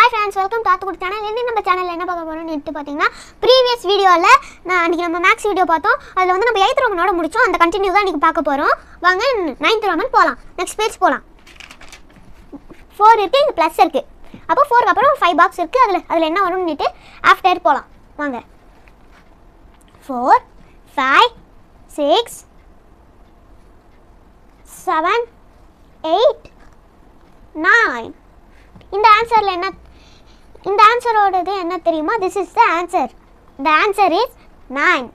Hi friends, welcome to Athukudi channel. In நம்ம சேனல்ல என்ன பார்க்க போறோம்னு எடுத்து பாத்தீங்கன்னா previous வீடியோல நான் அன்னைக்கு நம்ம மேக்ஸ் வீடியோ பார்த்தோம். அதுல வந்து நம்ம 8th ரோமனோட முடிச்சோம். அந்த கண்டினியூ தான் இன்னைக்கு பார்க்க போறோம். வாங்க 9th ரோமன் போலாம். நெக்ஸ்ட் பேஜ் போலாம். 4 இருக்கு, இங்க பிளஸ் இருக்கு. அப்போ 4 க்கு அப்புறம் 5 பாக்ஸ் இருக்கு. அதுல என்ன வரும்னுட்டு ஆஃப்டர் போலாம். வாங்க 4 5 6 7 8 9 இந்த ஆன்சர்ல என்ன இந்த ஆன்சரோடது என்ன தெரியுமா? this is the answer. the answer is 9.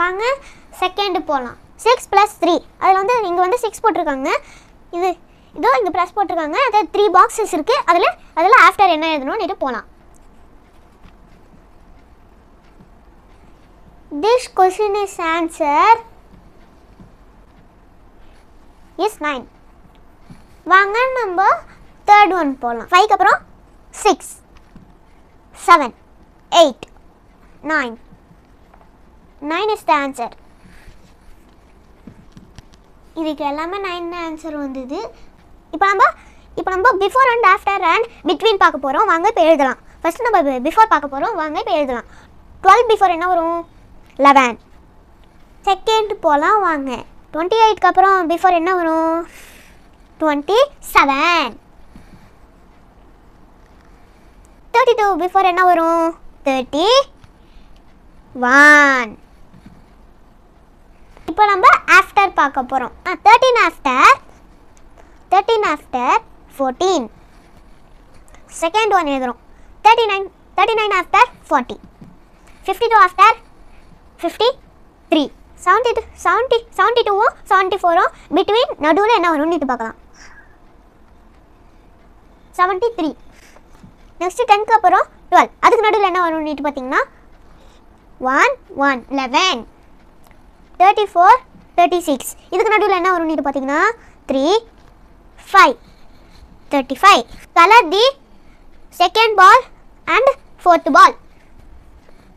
வாங்க செகண்ட் போலாம். 6 + 3 அதுல வந்து இங்க வந்து 6 போட்டுருக்காங்க. இதோ இங்க ப்ளஸ் போட்டுருக்காங்க. அது 3 பாக்ஸஸ் இருக்கு. அதுல ஆஃப்டர் என்ன எழுதணும்னு போலாம். this question is answer is 9. வாங்க நம்ம third one போலாம். 5 க்கு அப்புறம் 6 7 8 9 9 is the answer. இதுக்கு எல்லாமே 9 தான் ஆன்சர் வந்தது. இப்போ நம்ம before and after and between பார்க்க போறோம். வாங்க இப்போ எழுதலாம். ஃபர்ஸ்ட் நம்ம பிஃபோர் பார்க்க போறோம். வாங்க இப்போ எழுதலாம். 12 பிஃபோர் என்ன வரும்? 11. செகண்ட் போலாம். வாங்க 28 க்கு அப்புறம் பிஃபோர் என்ன வரும்? 27. 32 பிஃபோர் என்ன வரும்? 31. இப்போ நம்ம ஆஃப்டர் பார்க்க போறோம். 13 ஆஃப்டர் 14. செகண்ட் ஒன் எழுதுறோம். 39 ஆஃப்டர் 40. 52 ஆஃப்டர் 53. 72 74 பிட்வீன் நடுவில் என்ன வரும்னு பார்க்கலாம். 73. நெக்ஸ்ட் 10 க்கு அப்புறம் 12 அதுக்கு நடுவில் என்ன வரும்னு பார்த்தீங்கன்னா 1 1 11. 34 36 இதுக்கு நடுவில் என்ன வரும்னு பார்த்தீங்கன்னா 3 5 35. Colour the second ball and fourth ball.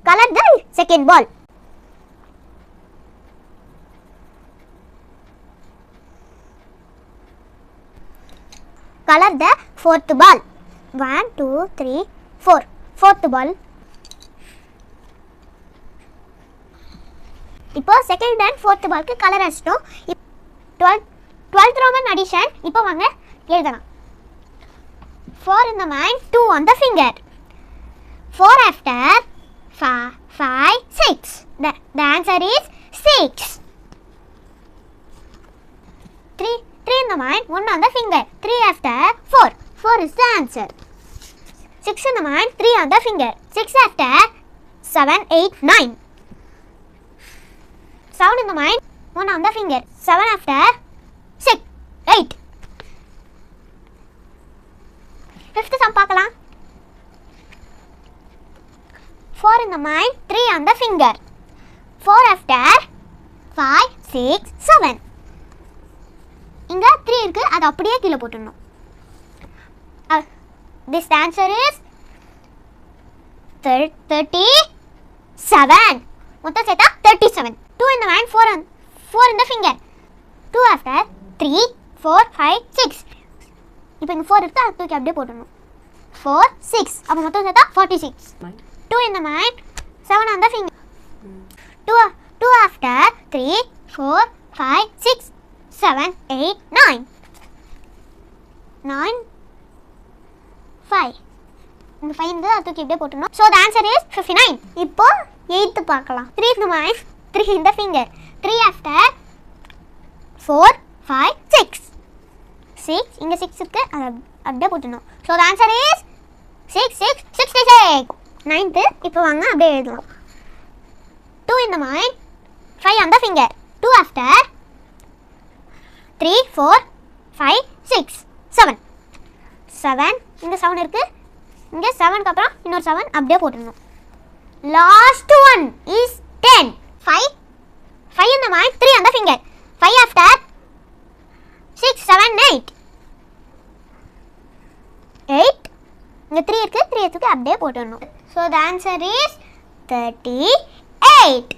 Colour the second ball. Color the fourth ball. 1 2 3 4 fourth ball. இப்போ செகண்ட் அண்ட் ஃபோர்த் பால்க்கு கலர் அடிச்சிட்டோம். 12th Roman addition இப்போ வாங்க எழுதலாம். 4 in the mind, 2 on the finger. 4 after 5 6. The answer is 6. 3 in the mind, 1 on the finger. 3 after 4. 4 is the answer. 6 in the mind, 3 on the finger. 6 after 7 8 9. 7 in the mind, 1 on the finger. 7 after 6 8. Fifth sum பார்க்கலாம். 4 in the mind, 3 on the finger. 4 after 5 6 7. இங்க 3 இருக்கு. அது அப்படியே கீழ போட்டுறணும். This answer is 37. மொத்தம் சேர்த்தா 37. 2 in the mind, 4 in the finger. 2 after 3 4 5 6. இப்போ இங்க 4 இருக்கு. அது தூக்கி அப்படியே போட்டுறணும். 4 6 அப்ப மொத்தம் சேர்த்தா 46. 2 in the mind, 7 on the finger. 2 after 3 4 5 6 7 8 9 9 5. இந்த 5 இந்த அதுக்கு இப்படியே போட்டுறணும். So the answer is 59. இப்போ 8th பார்க்கலாம். 3 in the mind, 3 in the finger. 3 after 4 5 6 6 இங்க 6 இருக்கு. அது அப்படியே போட்டுறணும். So the answer is 6 6 66. 9th இப்போ வாங்க அப்படியே எழுதலாம். 2 in the mind, 5 on the finger. 2 after 3 4 5 6 7 7 இங்க 7 இருக்கு. இங்க 7 க்கு அப்புறம் இன்னொரு 7 அப்படியே போட்டுறணும். Last one is 10. 5 in the mind, 3 on the finger. 5 after 6 7 8 8 இங்க 3 இருக்கு. 3 எடுத்து அப்படியே போட்டுறணும். So the answer is 38.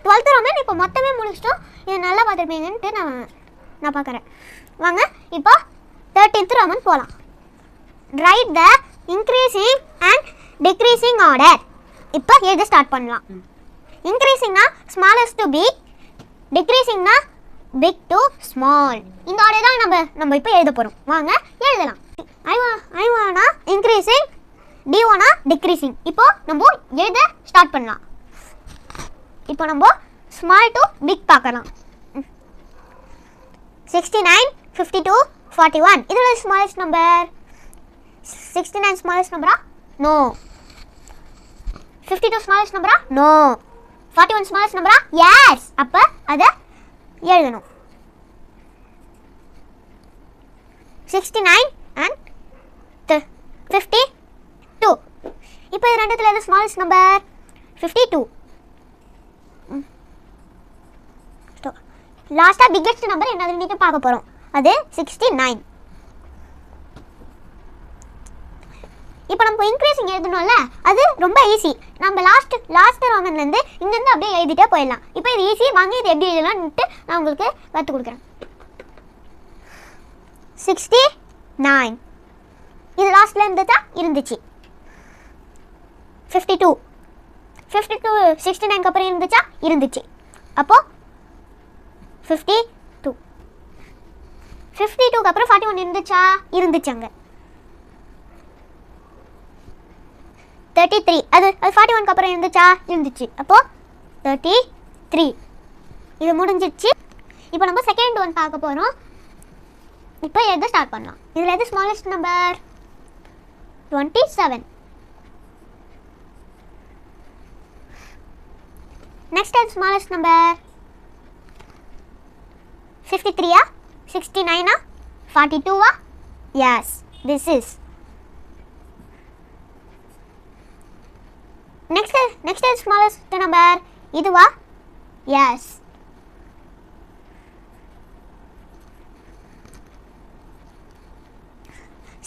12th Roman இப்போ மொத்தமே முடிச்சிட்டோம். இது நல்லா பார்த்துருப்பீங்கன்ட்டு நான் பார்க்குறேன். வாங்க இப்போ 14th Roman போலாம். Write the increasing and decreasing order. இப்போ எழுத ஸ்டார்ட் பண்ணலாம். Increasingனா smallest to big, decreasingனா big to small. இந்த ஆர்டர் தான் நம்ம இப்போ எழுத போறோம். வாங்க எழுதலாம். I wanna increasing, D wanna decreasing. இப்போ நம்ம எழுத ஸ்டார்ட் பண்ணலாம். இப்போ நம்ம small to big பார்க்கலாம். 69, 52, 41. This is the smallest number. 69 smallest number? No. 52 smallest number? No. 41 smallest number? Yes. அப்ப அத எழுதணும். 69 and 52. இப்போ இது ரெண்டுத்துல எது smallest number? 52. லாஸ்டா பிக்கெஸ்ட் நம்பர் என்னதுன்னு நீங்க பார்க்க போறோம். அது 69. இப்போ நம்ம இன்க்ரீசிங் எழுதணும்ல, அது ரொம்ப ஈஸி. நம்ம லாஸ்ட் ரோமன்ல இருந்து இங்க இருந்து அப்படியே எழுதிட்டே போயிடலாம். இப்போ இது ஈஸி. வாங்க இது எப்படி எழுதலாம்னு நான் உங்களுக்கு கத்து கொடுக்குறேன். 69 இது லாஸ்ட்ல இருந்துச்சு. 52 69க்கு அப்புறம் இருந்துச்சு. அப்போ 52 52க்கு அப்புறம் 41 இருந்துச்சாங்க. 33 அது 41க்கு அப்புறம் இருந்துச்சு. அப்போ 33 இது முடிஞ்சிச்சு. இப்போ நம்ம செகண்ட் ஒன் பார்க்க போறோம். இப்போ எதை ஸ்டார்ட் பண்ணலாம். இதுல எது ஸ்மாலஸ்ட் நம்பர்? 27. நெக்ஸ்ட் எது smallest number? 53 69 42 yes this is next is smallest number இதுவா? yes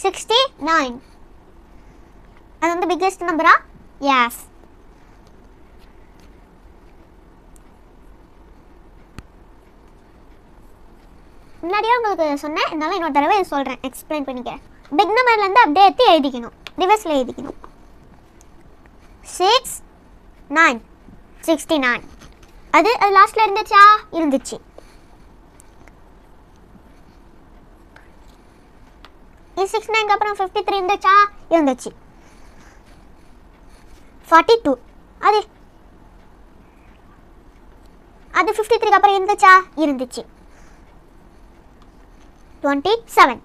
69 அது வந்து biggest number yes முன்னாடியே உங்களுக்கு சொன்னேன், இதனால இன்னொரு தடவை சொல்கிறேன், எக்ஸ்பிளைன் பண்ணிக்கிறேன். பிக் நம்பர்லேருந்து அப்படியே எடுத்து எழுதிக்கணும், ரிவர்ஸில் எழுதிக்கணும். 6 9 69 அது லாஸ்ட்டில் இருந்துச்சு. இது 69க்கு அப்புறம் 53 இருந்துச்சு. 42 அது 53க்கு அப்புறம் இருந்துச்சு. 27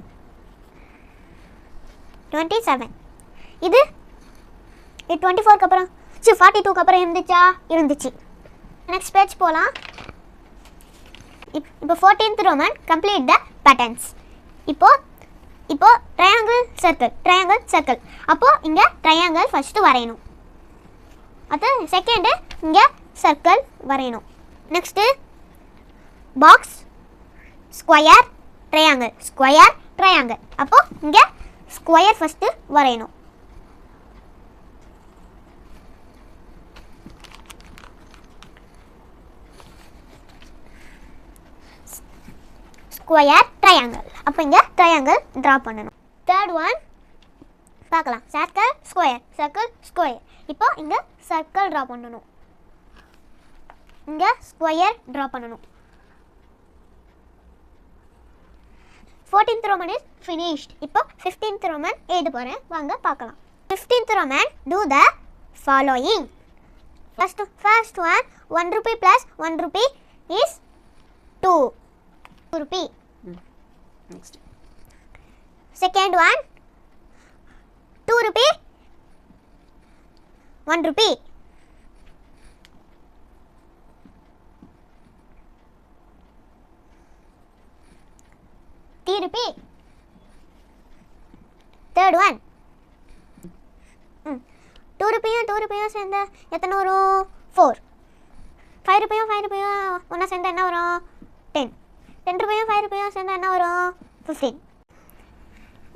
இது 24க்கு அப்புறம் 42க்கு அப்புறம் இருந்துச்சு. நெக்ஸ்ட் பேஜ் போலாம். இப்போ 14th Roman complete the patterns. இப்போ ட்ரையாங்கிள் சர்க்கிள். அப்போ இங்க ட்ரையாங்கிள் ஃபர்ஸ்ட் வரையணும். அது செகண்ட் இங்க சர்க்கிள் வரையணும். Next box square triangle. அப்போ இங்க ஸ்கொயர் ஃபர்ஸ்ட் வரையணும். Square triangle. அப்போ இங்க ட்ரையாங்கிள் டிரா பண்ணணும். தேர்ட் ஒன் பார்க்கலாம். Circle square. இப்போ இங்க சர்க்கிள் டிரா பண்ணணும். இங்க ஸ்கொயர் டிரா பண்ணணும். 14th Roman is finished. இப்போ 15th Roman எழுத போறேன், வாங்க பார்க்கலாம். 15th Roman do the following. First one 1 rupee plus 1 rupee is 2 rupee. Next. Second one 2 rupee 1 rupee. ₹3. Third one 2 ரூபாயும் சேர்ந்தா எத்தனை வரும்? 4. 5 ரூபாயும் ஒன்றா சேர்ந்தா என்ன வரும்? 10. 10 ரூபாயும் 5 ரூபாயும் சேர்ந்தா என்ன வரும்? 15.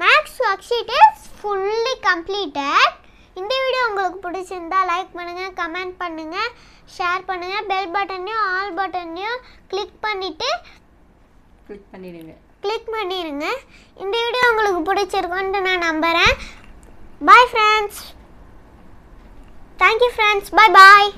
Maths worksheet is fully completed. இந்த வீடியோ உங்களுக்கு பிடிச்சிருந்தா லைக் பண்ணுங்கள், கமெண்ட் பண்ணுங்கள், ஷேர் பண்ணுங்கள், பெல் பட்டனையும் ஆல் பட்டனையும் கிளிக் பண்ணிடுங்க. இந்த வீடியோ உங்களுக்கு உங்களுக்கு பிடிச்சிருக்குன்னு நான் நம்புகிறேன். Bye friends. Thank you friends. Bye பாய்.